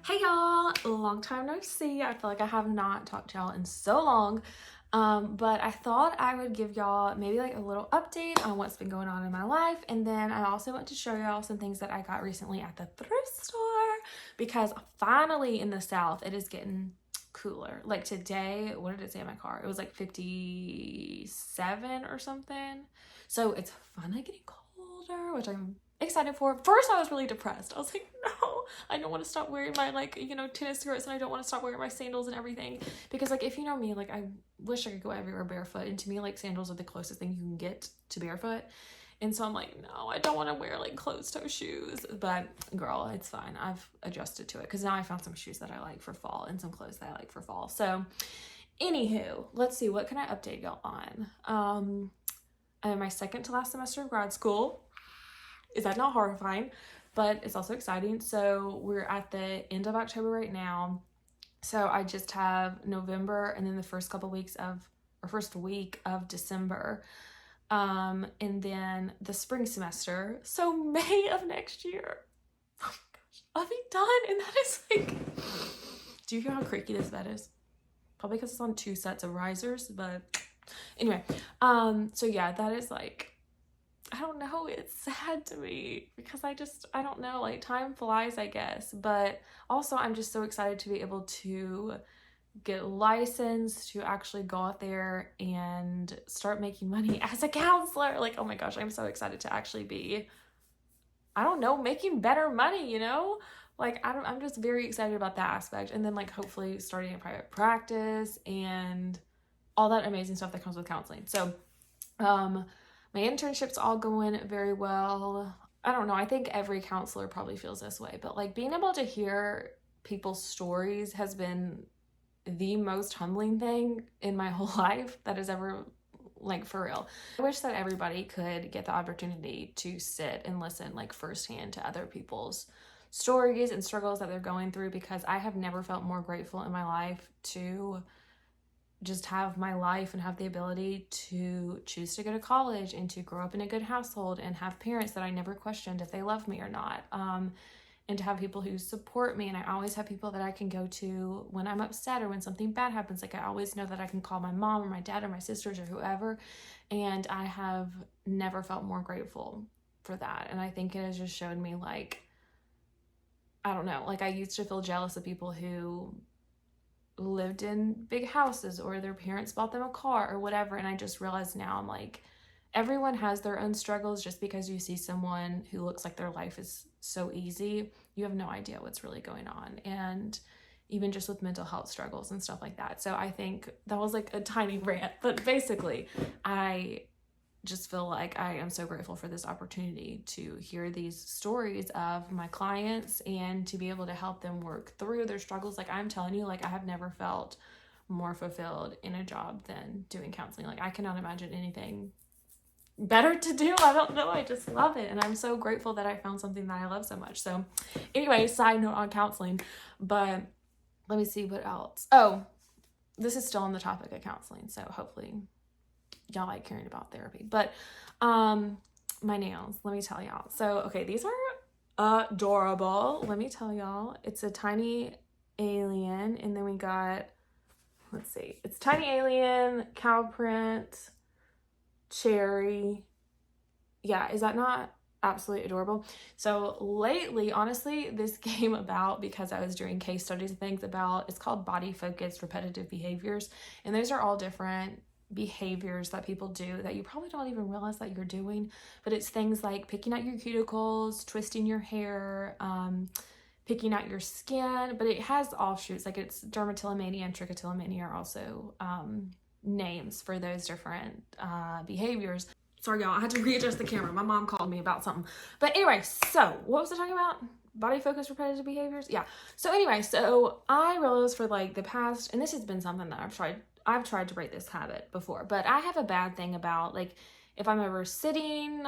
Hey y'all, long time no see. I feel like I have not talked to y'all in so long. But I thought I would give y'all maybe like a little update on what's been going on in my life. And then I also want to show y'all some things that I got recently at the thrift store because finally in the South it is getting cooler. Like today, what did it say in my car? It was like 57 or something. So it's finally getting colder, which I'm excited for. First, I was really depressed. I was like, no, I don't want to stop wearing my tennis skirts, and I don't want to stop wearing my sandals and everything. Because like, if you know me, like I wish I could go everywhere barefoot. And to me, like sandals are the closest thing you can get to barefoot. And so I'm like, no, I don't want to wear like closed toe shoes. But girl, it's fine. I've adjusted to it because now I found some shoes that I like for fall and some clothes that I like for fall. So anywho, let's see, what can I update y'all on? I'm in my second to last semester of grad school. Is that not horrifying? But it's also exciting. So we're at the end of October right now. So I just have November and then the first week of December. And then the spring semester. So May of next year. Oh my gosh, I'll be done. And that is like, do you hear how creaky this bed is? Probably because it's on 2 sets of risers, but anyway. So yeah, that is like, I don't know, it's sad to me because I don't know, like time flies, I guess. But also I'm just so excited to be able to get licensed, to actually go out there and start making money as a counselor. Like, oh my gosh, I'm so excited to actually be, I don't know, making better money, you know? Like, I'm just very excited about that aspect. And then like hopefully starting a private practice and all that amazing stuff that comes with counseling. So, my internship's all going very well. I don't know, I think every counselor probably feels this way, but like being able to hear people's stories has been the most humbling thing in my whole life that has ever, like, for real. I wish that everybody could get the opportunity to sit and listen like firsthand to other people's stories and struggles that they're going through, because I have never felt more grateful in my life to just have my life and have the ability to choose to go to college and to grow up in a good household and have parents that I never questioned if they love me or not. And to have people who support me. And I always have people that I can go to when I'm upset or when something bad happens. Like I always know that I can call my mom or my dad or my sisters or whoever. And I have never felt more grateful for that. And I think it has just shown me, like, I don't know, like I used to feel jealous of people who lived in big houses or their parents bought them a car or whatever. And I just realized now, I'm like, everyone has their own struggles. Just because you see someone who looks like their life is so easy, you have no idea what's really going on. And even just with mental health struggles and stuff like that. So I think that was like a tiny rant, but basically I just feel like I am so grateful for this opportunity to hear these stories of my clients and to be able to help them work through their struggles. Like I'm telling you, like I have never felt more fulfilled in a job than doing counseling. Like I cannot imagine anything better to do. I don't know, I just love it. And I'm so grateful that I found something that I love so much. So anyway, side note on counseling, but let me see what else. Oh, this is still on the topic of counseling, so hopefully y'all like hearing about therapy. But my nails, let me tell y'all. So okay, these are adorable. Let me tell y'all, it's a tiny alien, and then we got, let's see, it's tiny alien, cow print, cherry. Yeah, is that not absolutely adorable? So lately, honestly, this came about because I was doing case studies and things about, it's called body focused repetitive behaviors, and those are all different behaviors that people do that you probably don't even realize that you're doing. But it's things like picking out your cuticles, twisting your hair, picking out your skin. But it has offshoots, like it's dermatillomania and trichotillomania are also names for those different behaviors. Sorry y'all, I had to readjust the camera. My mom called me about something. But anyway, so what was I talking about? Body focused repetitive behaviors? Yeah. So anyway, so I realized for like the past, and this has been something that I've tried to break this habit before, but I have a bad thing about, like, if I'm ever sitting,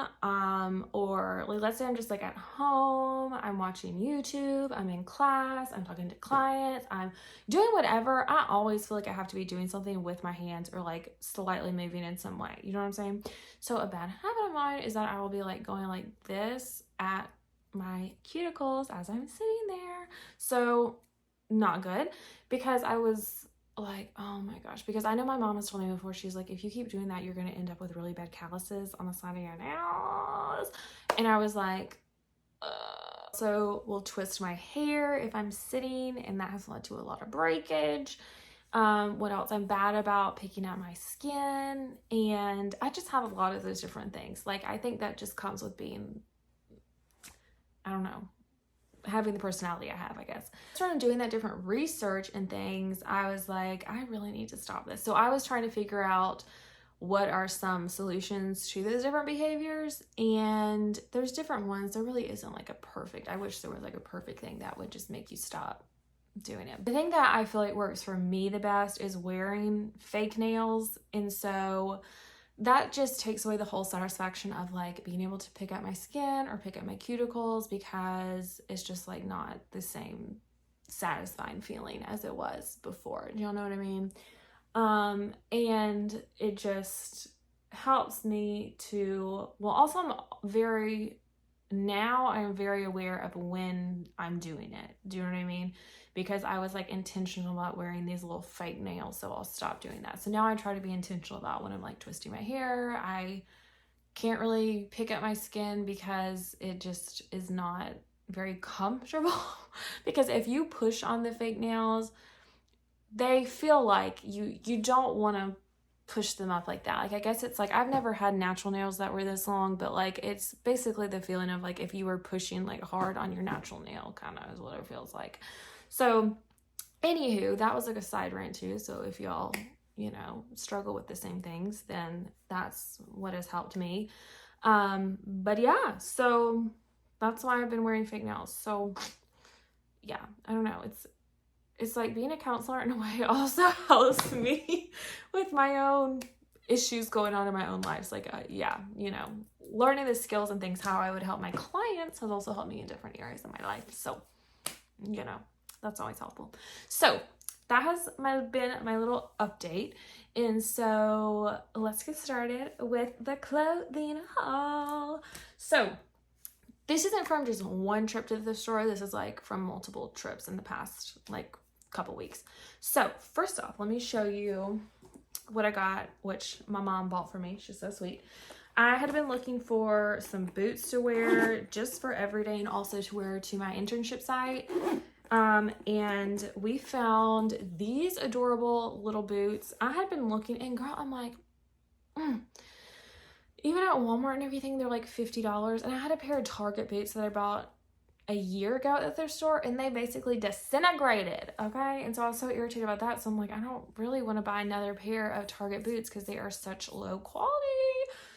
or like, let's say I'm just like at home, I'm watching YouTube, I'm in class, I'm talking to clients, I'm doing whatever, I always feel like I have to be doing something with my hands or like slightly moving in some way. You know what I'm saying? So a bad habit of mine is that I will be like going like this at my cuticles as I'm sitting there. So not good, because I was like, oh my gosh, because I know my mom has told me before, she's like, if you keep doing that, you're going to end up with really bad calluses on the side of your nails. And I was like, so will twist my hair if I'm sitting, and that has led to a lot of breakage. What else? I'm bad about picking out my skin, and I just have a lot of those different things. Like, I think that just comes with being, I don't know, having the personality I have, I guess. Started doing that different research and things, I was like, I really need to stop this. So I was trying to figure out what are some solutions to those different behaviors, and there's different ones. There really isn't like a perfect, I wish there was like a perfect thing that would just make you stop doing it. The thing that I feel like works for me the best is wearing fake nails, and so that just takes away the whole satisfaction of like being able to pick at my skin or pick at my cuticles, because it's just like not the same satisfying feeling as it was before. Do y'all know what I mean? And it just helps me to, well, also I'm very aware of when I'm doing it. Do you know what I mean? Because I was like intentional about wearing these little fake nails, so I'll stop doing that. So now I try to be intentional about when I'm like twisting my hair. I can't really pick at my skin because it just is not very comfortable. Because if you push on the fake nails, they feel like you don't want to push them up like that. Like, I guess it's like, I've never had natural nails that were this long, but like, it's basically the feeling of like if you were pushing like hard on your natural nail, kind of is what it feels like. So anywho, that was like a side rant too. So if y'all, you know, struggle with the same things, then that's what has helped me. But yeah, so that's why I've been wearing fake nails. So yeah, I don't know. It's like being a counselor in a way also helps me with my own issues going on in my own lives. Like, yeah, you know, learning the skills and things, how I would help my clients has also helped me in different areas of my life. So, you know, that's always helpful. So that has been my little update. And so let's get started with the clothing haul. So this isn't from just one trip to the store. This is like from multiple trips in the past, like, couple weeks. So first off, let me show you what I got, which my mom bought for me. She's so sweet. I had been looking for some boots to wear just for everyday and also to wear to my internship site. And we found these adorable little boots. I had been looking, and girl, I'm like, even at Walmart and everything, they're like $50. And I had a pair of Target boots that I bought a year ago at their store, and they basically disintegrated. Okay, and so I was so irritated about that. So I'm like, I don't really want to buy another pair of Target boots because they are such low quality.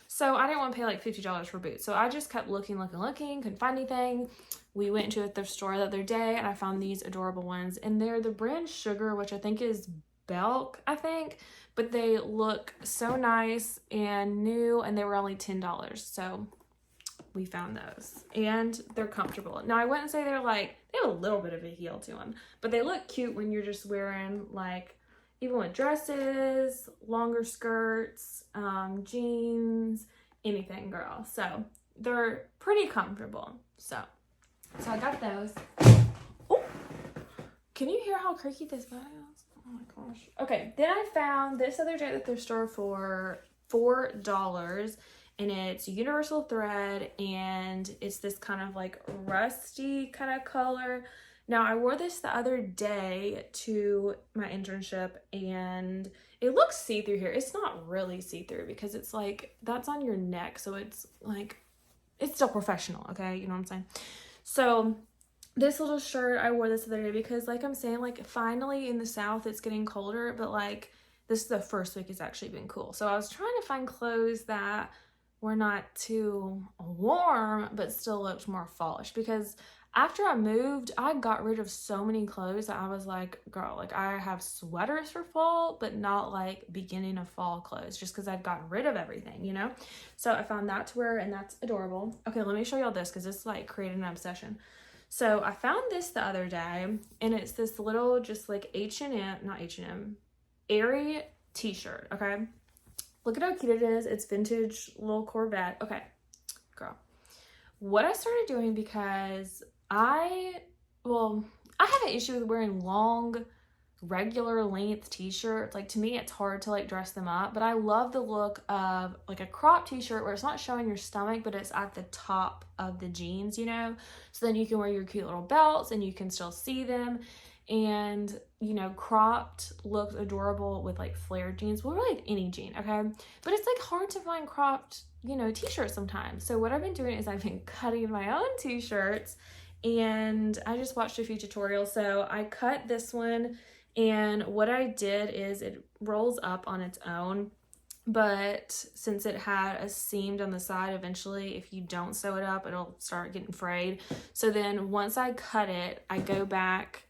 So I didn't want to pay like $50 for boots. So I just kept looking, couldn't find anything. We went into a thrift store the other day, and I found these adorable ones, and they're the brand Sugar, which I think is Belk, I think, but they look so nice and new, and they were only $10. So we found those, and they're comfortable. Now, I wouldn't say they're like, they have a little bit of a heel to them, but they look cute when you're just wearing, like, even with dresses, longer skirts, jeans, anything, girl. So they're pretty comfortable. So I got those. Oh, can you hear how creaky this bag is? Oh my gosh. Okay, then I found this other day at the thrift store for $4. And it's universal thread, and it's this kind of like rusty kind of color. Now, I wore this the other day to my internship, and it looks see-through here. It's not really see-through because it's like, that's on your neck. So it's like, it's still professional, okay? You know what I'm saying? So this little shirt, I wore this the other day because, like I'm saying, like, finally in the South, it's getting colder, but like, this is the first week it's actually been cool. So I was trying to find clothes that were not too warm, but still looked more fallish, because after I moved, I got rid of so many clothes that I was like, girl, like, I have sweaters for fall, but not like beginning of fall clothes, just because I've gotten rid of everything, you know? So I found that to wear, and that's adorable. Okay, let me show y'all this, because this like created an obsession. So I found this the other day, and it's this little just like Aerie t-shirt, okay? Look at how cute it is. It's vintage little Corvette. Okay, girl. What I started doing, because I I have an issue with wearing long, regular length t-shirts. Like, to me, it's hard to like dress them up, but I love the look of like a crop t-shirt where it's not showing your stomach, but it's at the top of the jeans, you know, so then you can wear your cute little belts and you can still see them. And you know, cropped looks adorable with like flared jeans, well, really any jean, okay, but it's like hard to find cropped, you know, t-shirts sometimes. So what I've been doing is I've been cutting my own t-shirts, and I just watched a few tutorials. So I cut this one, and what I did is it rolls up on its own, but since it had a seam on the side, eventually if you don't sew it up, it'll start getting frayed. So then once I cut it, I go back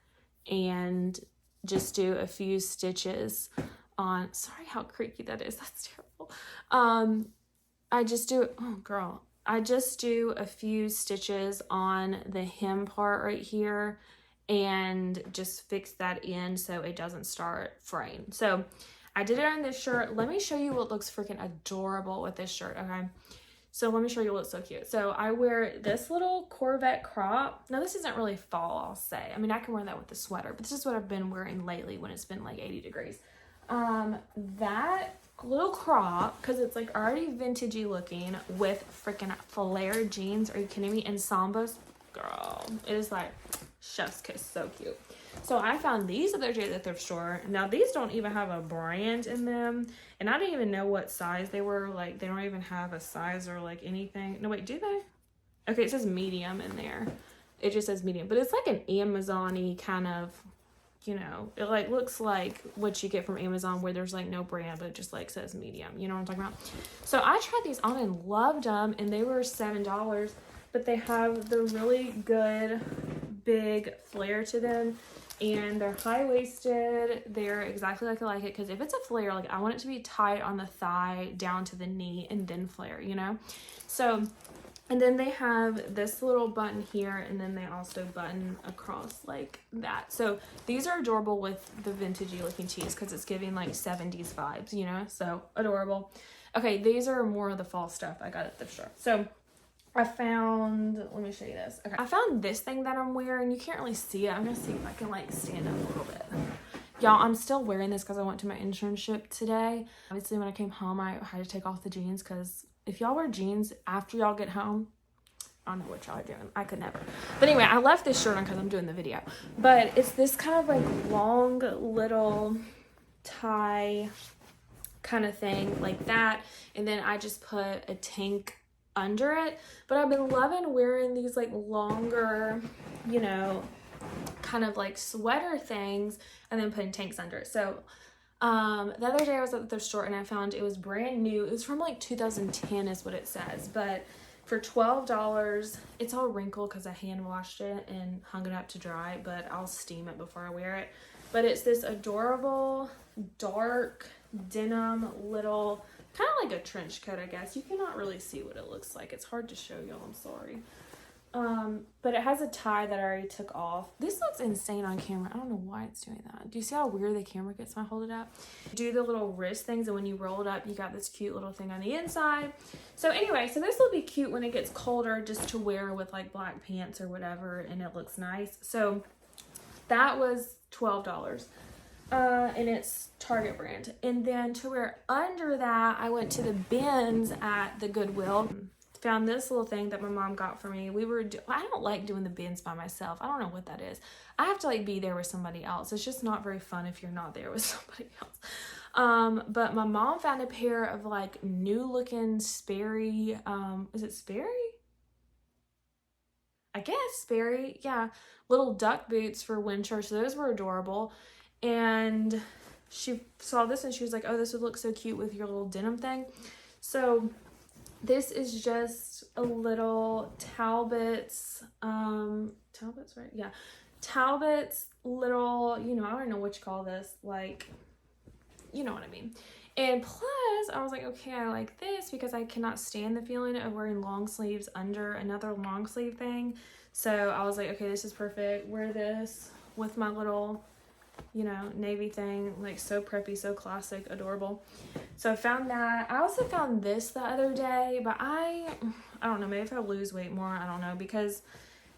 and just do a few stitches on, sorry how creaky that is, that's terrible. I just do a few stitches on the hem part right here and just fix that in so it doesn't start fraying. So I did it on this shirt. Let me show you what looks freaking adorable with this shirt, okay? So let me show you what looks so cute. So I wear this little Corvette crop. Now this isn't really fall, I'll say. I mean, I can wear that with the sweater, but this is what I've been wearing lately when it's been like 80 degrees. That little crop, because it's like already vintagey looking with freaking flared jeans. Are you kidding me? And Sambas, girl, it is like chef's kiss, so cute. So I found these the other day at the thrift store. Now these don't even have a brand in them, and I didn't even know what size they were. Like, they don't even have a size or like anything. No, wait, do they? Okay, it says medium in there. It just says medium, but it's like an Amazon-y kind of, you know, it like looks like what you get from Amazon where there's like no brand, but it just like says medium. You know what I'm talking about? So I tried these on and loved them, and they were $7, but they have the really good big flare to them, and they're high-waisted. They're exactly like I like it, because if it's a flare, like I want it to be tight on the thigh down to the knee and then flare, you know? So, and then they have this little button here, and then they also button across like that. So these are adorable with the vintagey looking tees, because it's giving like 70s vibes, you know? So adorable. Okay, these are more of the fall stuff I got at the store. So I found, let me show you this. Okay, I found this thing that I'm wearing. You can't really see it. I'm gonna see if I can like stand up a little bit. Y'all, I'm still wearing this because I went to my internship today. Obviously, when I came home, I had to take off the jeans, because if y'all wear jeans after y'all get home, I don't know what y'all are doing. I could never. But anyway, I left this shirt on because I'm doing the video. But it's this kind of like long little tie kind of thing like that. And then I just put a tank under it. But I've been loving wearing these like longer, you know, kind of like sweater things, and then putting tanks under it. So the other day I was at the thrift store, and I found it was brand new. It was from like 2010 is what it says, but for $12, it's all wrinkled because I hand washed it and hung it up to dry, but I'll steam it before I wear it. But it's this adorable dark denim little, kind of like a trench coat, I guess. You cannot really see what it looks like. It's hard to show y'all, I'm sorry. But it has a tie that I already took off. This looks insane on camera. I don't know why it's doing that. Do you see how weird the camera gets when I hold it up? Do the little wrist things, and when you roll it up, you got this cute little thing on the inside. So anyway, so this will be cute when it gets colder, just to wear with like black pants or whatever, and it looks nice. So that was $12. And it's Target brand. And then to wear under that, I went to the bins at the Goodwill. Found this little thing that my mom got for me. I don't like doing the bins by myself. I don't know what that is. I have to like be there with somebody else. It's just not very fun if you're not there with somebody else. But my mom found a pair of like new looking Sperry, is it Sperry? I guess Sperry, yeah. Little duck boots for winter. So those were adorable. And she saw this and she was like, oh, this would look so cute with your little denim thing. So this is just a little Talbot's, Talbot's, right? Yeah. Talbot's little, you know, I don't know what you call this, like, you know what I mean. And plus, I was like, okay, I like this because I cannot stand the feeling of wearing long sleeves under another long sleeve thing. So I was like, okay, this is perfect. Wear this with my little, you know, navy thing, like so preppy, so classic, adorable. So I found that. I also found this the other day, but I don't know, maybe if I lose weight more, I don't know, because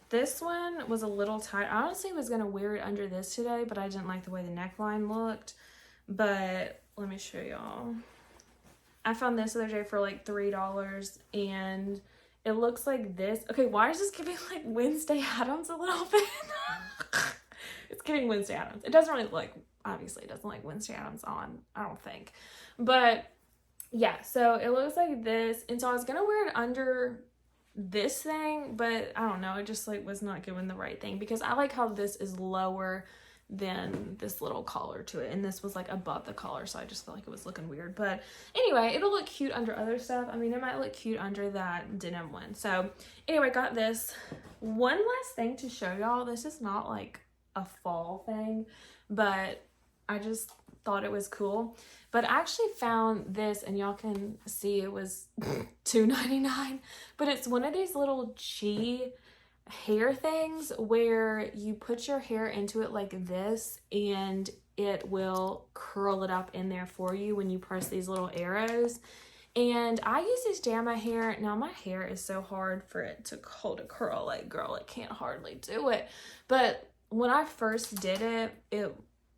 This one was a little tight. I honestly was going to wear it under this today, but I didn't like the way the neckline looked. But let me show y'all. I found this the other day for like $3 and it looks like this. Okay, why is this giving like Wednesday Addams a little bit? It's giving Wednesday Addams. It doesn't really look, obviously it doesn't like Wednesday Addams on, I don't think. But yeah, so it looks like this. And so I was going to wear it under this thing, but I don't know. It just like was not doing the right thing because I like how this is lower than this little collar to it, and this was like above the collar, so I just felt like it was looking weird. But anyway, it'll look cute under other stuff. I mean, it might look cute under that denim one. So anyway, got this. One last thing to show y'all. This is not like a fall thing, but I just thought it was cool. But I actually found this, and y'all can see it was $2.99, but it's one of these little chi hair things where you put your hair into it like this and it will curl it up in there for you when you press these little arrows. And I use this down my hair. Now my hair is so hard for it to hold a curl. Like, girl, it can't hardly do it. But when I first did it, it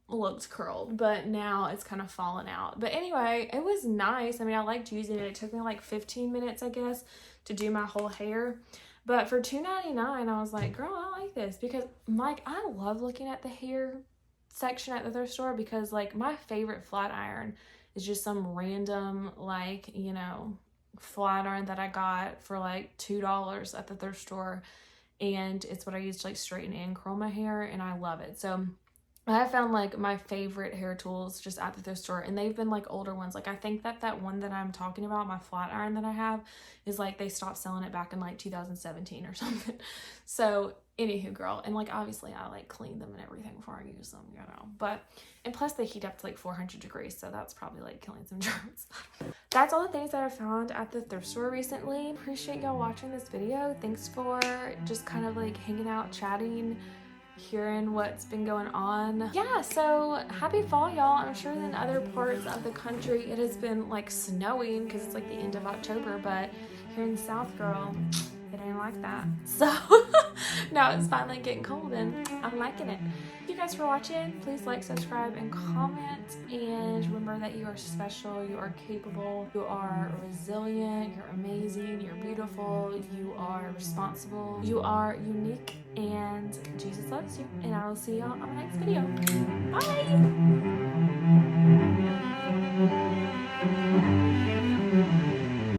looked curled, but now it's kind of fallen out. But anyway, it was nice. I mean, I liked using it. It took me like 15 minutes, I guess, to do my whole hair. But for $2.99, I was like, girl, I like this. Because, like, I love looking at the hair section at the thrift store because, like, my favorite flat iron is just some random, like, you know, flat iron that I got for, like, $2 at the thrift store. And it's what I use to, like, straighten and curl my hair, and I love it. So I have found like my favorite hair tools just at the thrift store, and they've been like older ones. Like I think that one that I'm talking about, my flat iron that I have, is like they stopped selling it back in like 2017 or something. So anywho, girl, and like obviously I like clean them and everything before I use them, you know. But and plus they heat up to like 400 degrees, so that's probably like killing some germs. That's all the things that I found at the thrift store recently. Appreciate y'all watching this video. Thanks for just kind of like hanging out, chatting, hearing what's been going on. Yeah, so happy fall, y'all. I'm sure in other parts of the country it has been like snowing because it's like the end of October, but here in the South, girl, it ain't like that. So now it's finally getting cold and I'm liking it. Thank you guys for watching. Please like, subscribe, and comment. And remember that you are special, you are capable, you are resilient, you're amazing, you're beautiful, you are responsible, you are unique, and Jesus loves you. And I will see y'all on the next video. Bye!